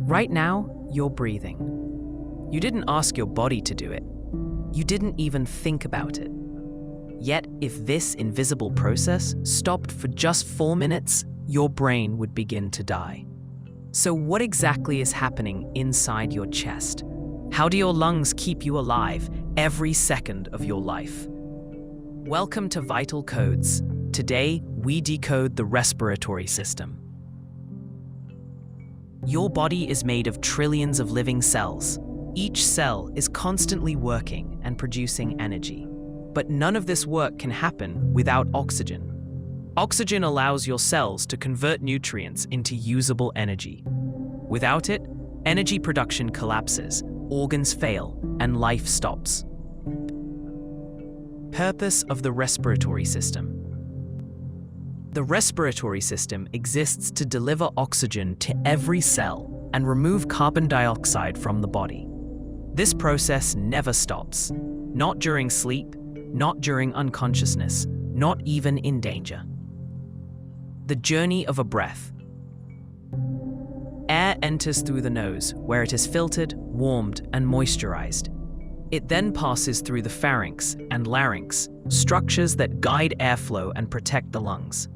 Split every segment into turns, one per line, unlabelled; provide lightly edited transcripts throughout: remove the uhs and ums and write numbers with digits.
Right now, you're breathing. You didn't ask your body to do it. You didn't even think about it. Yet, if this invisible process stopped for just 4 minutes, your brain would begin to die. So what exactly is happening inside your chest? How do your lungs keep you alive every second of your life? Welcome to Vital Codes. Today, we decode the respiratory system. Your body is made of trillions of living cells. Each cell is constantly working and producing energy. But none of this work can happen without oxygen. Oxygen allows your cells to convert nutrients into usable energy. Without it, energy production collapses, organs fail, and life stops. Purpose of the respiratory system. The respiratory system exists to deliver oxygen to every cell and remove carbon dioxide from the body. This process never stops, not during sleep, not during unconsciousness, not even in danger. The journey of a breath. Air enters through the nose, where it is filtered, warmed, and moisturized. It then passes through the pharynx and larynx, structures that guide airflow and protect the lungs.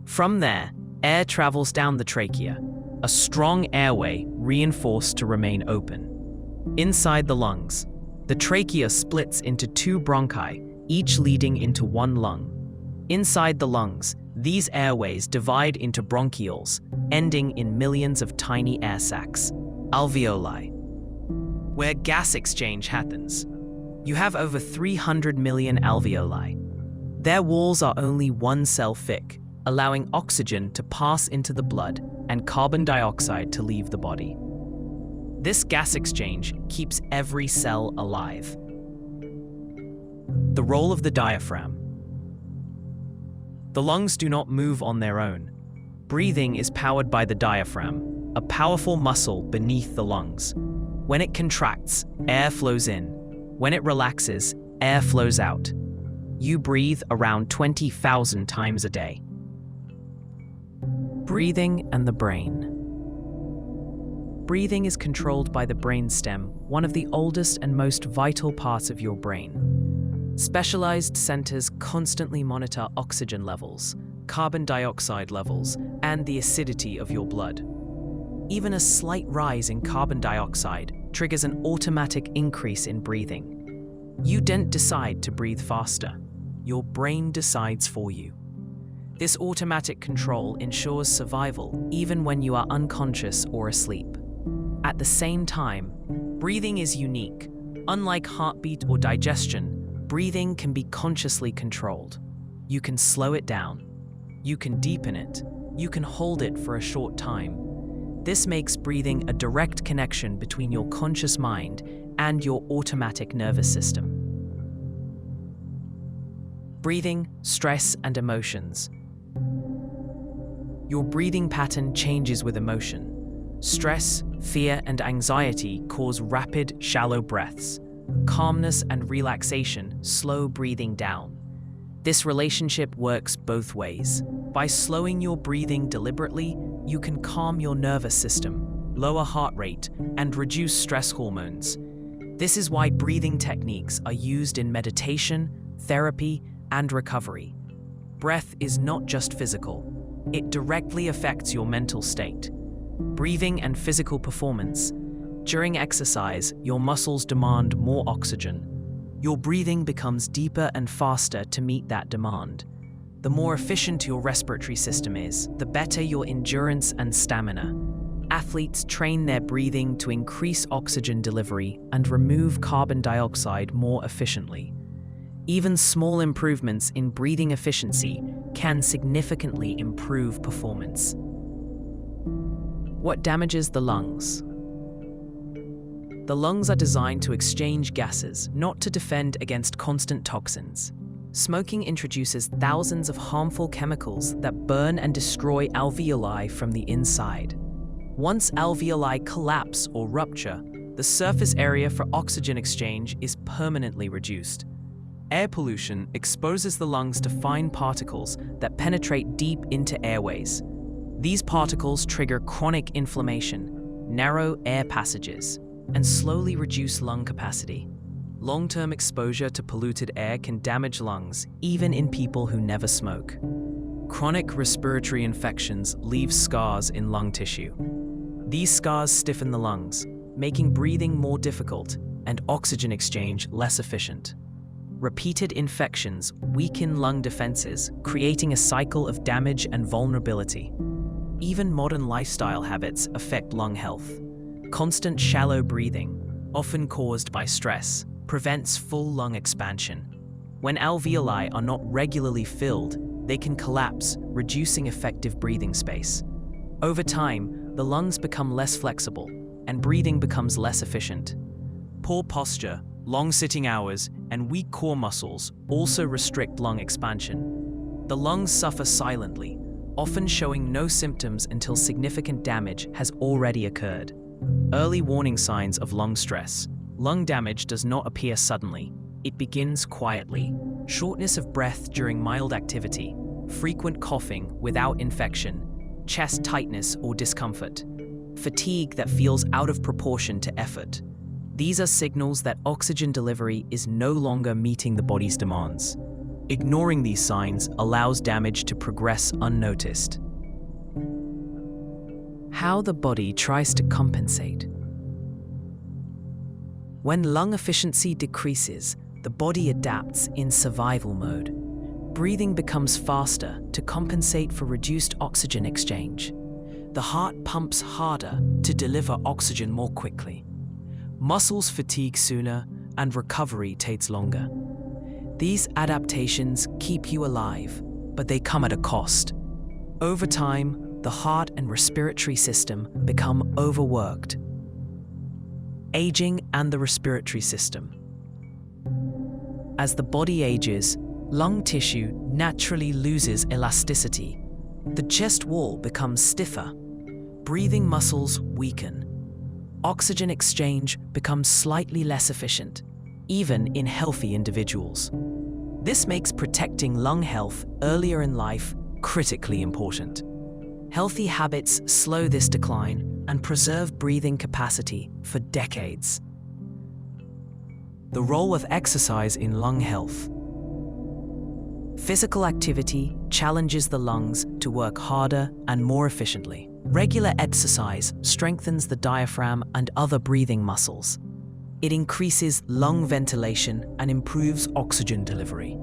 From there, air travels down the trachea, a strong airway reinforced to remain open. Inside the lungs, the trachea splits into 2 bronchi, each leading into 1 lung. Inside the lungs, these airways divide into bronchioles, ending in millions of tiny air sacs, alveoli, where gas exchange happens. You have over 300 million alveoli. Their walls are only 1 cell thick, allowing oxygen to pass into the blood and carbon dioxide to leave the body. This gas exchange keeps every cell alive. The role of the diaphragm. The lungs do not move on their own. Breathing is powered by the diaphragm, a powerful muscle beneath the lungs. When it contracts, air flows in. When it relaxes, air flows out. You breathe around 20,000 times a day. Breathing and the brain. Breathing is controlled by the brainstem, one of the oldest and most vital parts of your brain. Specialized centers constantly monitor oxygen levels, carbon dioxide levels, and the acidity of your blood. Even a slight rise in carbon dioxide triggers an automatic increase in breathing. You didn't decide to breathe faster. Your brain decides for you. This automatic control ensures survival even when you are unconscious or asleep. At the same time, breathing is unique. Unlike heartbeat or digestion, breathing can be consciously controlled. You can slow it down. You can deepen it. You can hold it for a short time. This makes breathing a direct connection between your conscious mind and your automatic nervous system. Breathing, stress, and emotions. Your breathing pattern changes with emotion. Stress, fear, and anxiety cause rapid, shallow breaths. Calmness and relaxation slow breathing down. This relationship works both ways. By slowing your breathing deliberately, you can calm your nervous system, lower heart rate, and reduce stress hormones. This is why breathing techniques are used in meditation, therapy, and recovery. Breath is not just physical. It directly affects your mental state. Breathing and physical performance. During exercise, your muscles demand more oxygen. Your breathing becomes deeper and faster to meet that demand. The more efficient your respiratory system is, the better your endurance and stamina. Athletes train their breathing to increase oxygen delivery and remove carbon dioxide more efficiently. Even small improvements in breathing efficiency can significantly improve performance. What damages the lungs? The lungs are designed to exchange gases, not to defend against constant toxins. Smoking introduces thousands of harmful chemicals that burn and destroy alveoli from the inside. Once alveoli collapse or rupture, the surface area for oxygen exchange is permanently reduced. Air pollution exposes the lungs to fine particles that penetrate deep into airways. These particles trigger chronic inflammation. narrow air passages, and slowly reduce lung capacity. Long-term exposure to polluted air can damage lungs, even in people who never smoke. Chronic respiratory infections leave scars in lung tissue. These scars stiffen the lungs, making breathing more difficult and oxygen exchange less efficient. Repeated infections weaken lung defenses, creating a cycle of damage and vulnerability. Even modern lifestyle habits affect lung health. Constant shallow breathing, often caused by stress, prevents full lung expansion. When alveoli are not regularly filled, they can collapse, reducing effective breathing space. Over time, the lungs become less flexible, and breathing becomes less efficient. Poor posture, long sitting hours, and weak core muscles also restrict lung expansion. The lungs suffer silently, often showing no symptoms until significant damage has already occurred. Early warning signs of lung stress. Lung damage does not appear suddenly. It begins quietly. Shortness of breath during mild activity, frequent coughing without infection, chest tightness or discomfort, fatigue that feels out of proportion to effort. These are signals that oxygen delivery is no longer meeting the body's demands. Ignoring these signs allows damage to progress unnoticed. How the body tries to compensate. When lung efficiency decreases, the body adapts in survival mode. Breathing becomes faster to compensate for reduced oxygen exchange. The heart pumps harder to deliver oxygen more quickly. Muscles fatigue sooner, and recovery takes longer. These adaptations keep you alive, but they come at a cost. Over time, the heart and respiratory system become overworked. Aging and the respiratory system. As the body ages, lung tissue naturally loses elasticity. The chest wall becomes stiffer. Breathing muscles weaken. Oxygen exchange becomes slightly less efficient, even in healthy individuals. This makes protecting lung health earlier in life critically important. Healthy habits slow this decline and preserve breathing capacity for decades. The role of exercise in lung health. Physical activity challenges the lungs to work harder and more efficiently. Regular exercise strengthens the diaphragm and other breathing muscles. It increases lung ventilation and improves oxygen delivery.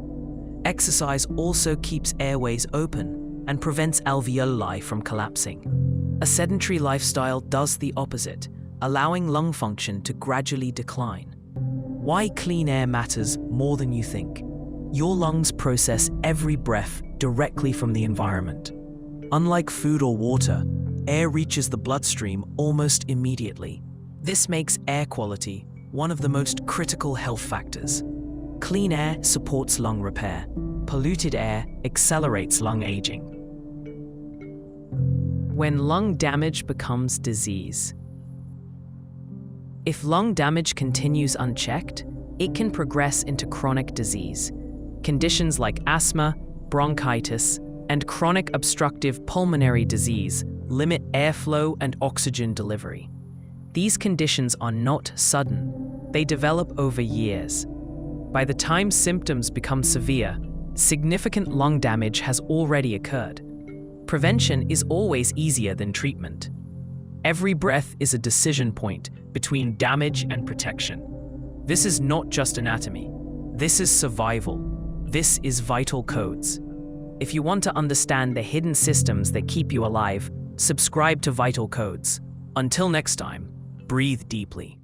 Exercise also keeps airways open and prevents alveoli from collapsing. A sedentary lifestyle does the opposite, allowing lung function to gradually decline. Why clean air matters more than you think. Your lungs process every breath directly from the environment. Unlike food or water, air reaches the bloodstream almost immediately. This makes air quality one of the most critical health factors. Clean air supports lung repair. Polluted air accelerates lung aging. When lung damage becomes disease. If lung damage continues unchecked, it can progress into chronic disease. Conditions like asthma, bronchitis, and chronic obstructive pulmonary disease limit airflow and oxygen delivery. These conditions are not sudden. They develop over years. By the time symptoms become severe, significant lung damage has already occurred. Prevention is always easier than treatment. Every breath is a decision point between damage and protection. This is not just anatomy. This is survival. This is vital codes. If you want to understand the hidden systems that keep you alive, subscribe to Vital Codes. Until next time, breathe deeply.